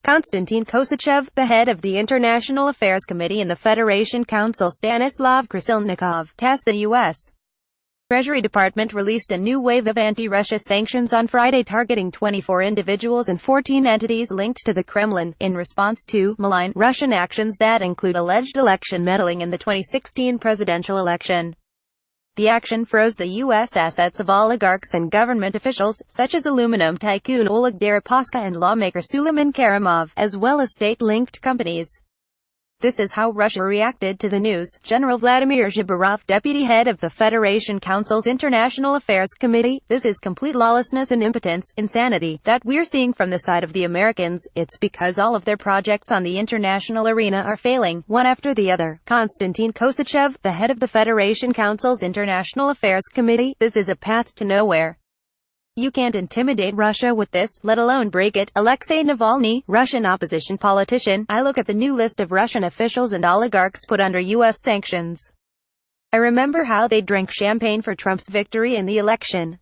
Konstantin Kosachev, the head of the International Affairs Committee in the Federation Council, Stanislav Krasilnikov, tasked the U.S. Treasury Department released a new wave of anti-Russia sanctions on Friday targeting 24 individuals and 14 entities linked to the Kremlin, in response to malign Russian actions that include alleged election meddling in the 2016 presidential election. The action froze the U.S. assets of oligarchs and government officials, such as aluminum tycoon Oleg Deripaska and lawmaker Suleiman Karimov, as well as state-linked companies. This is how Russia reacted to the news. General Vladimir Zhibarov, deputy head of the Federation Council's International Affairs Committee: "This is complete lawlessness and impotence, insanity, that we're seeing from the side of the Americans. It's because all of their projects on the international arena are failing, one after the other." Konstantin Kosachev, the head of the Federation Council's International Affairs Committee: "This is a path to nowhere. You can't intimidate Russia with this, let alone break it." Alexei Navalny, Russian opposition politician: "I look at the new list of Russian officials and oligarchs put under U.S. sanctions. I remember how they drank champagne for Trump's victory in the election.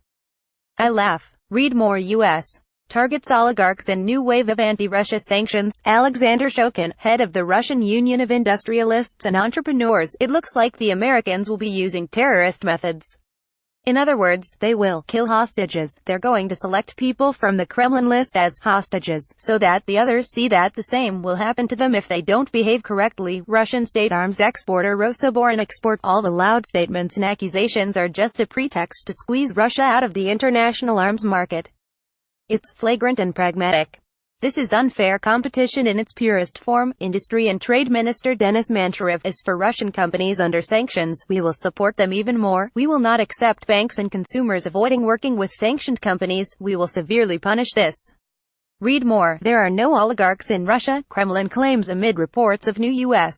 I laugh." Read more. U.S. targets oligarchs and new wave of anti-Russia sanctions. Alexander Shokin, head of the Russian Union of Industrialists and Entrepreneurs: "It looks like the Americans will be using terrorist methods. In other words, they will kill hostages. They're going to select people from the Kremlin list as hostages, so that the others see that the same will happen to them if they don't behave correctly." Russian state arms exporter Rosoboronexport: "All the loud statements and accusations are just a pretext to squeeze Russia out of the international arms market. It's flagrant and pragmatic. This is unfair competition in its purest form." Industry and Trade Minister Denis Manturev: "As for Russian companies under sanctions, we will support them even more. We will not accept banks and consumers avoiding working with sanctioned companies. We will severely punish this." Read more. There are no oligarchs in Russia, Kremlin claims amid reports of new U.S.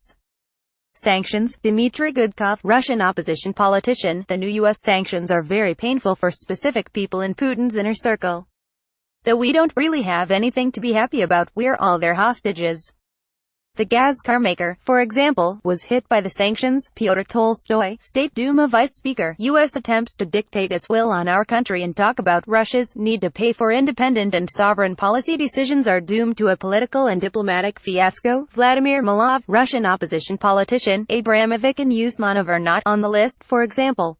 sanctions. Dmitry Gudkov, Russian opposition politician: "The new U.S. sanctions are very painful for specific people in Putin's inner circle. Though we don't really have anything to be happy about, we're all their hostages. The gas car maker, for example, was hit by the sanctions." Pyotr Tolstoy, State Duma Vice Speaker: "U.S. attempts to dictate its will on our country and talk about Russia's need to pay for independent and sovereign policy decisions are doomed to a political and diplomatic fiasco." Vladimir Malov, Russian opposition politician: "Abramovich and Usmanov are not on the list, for example.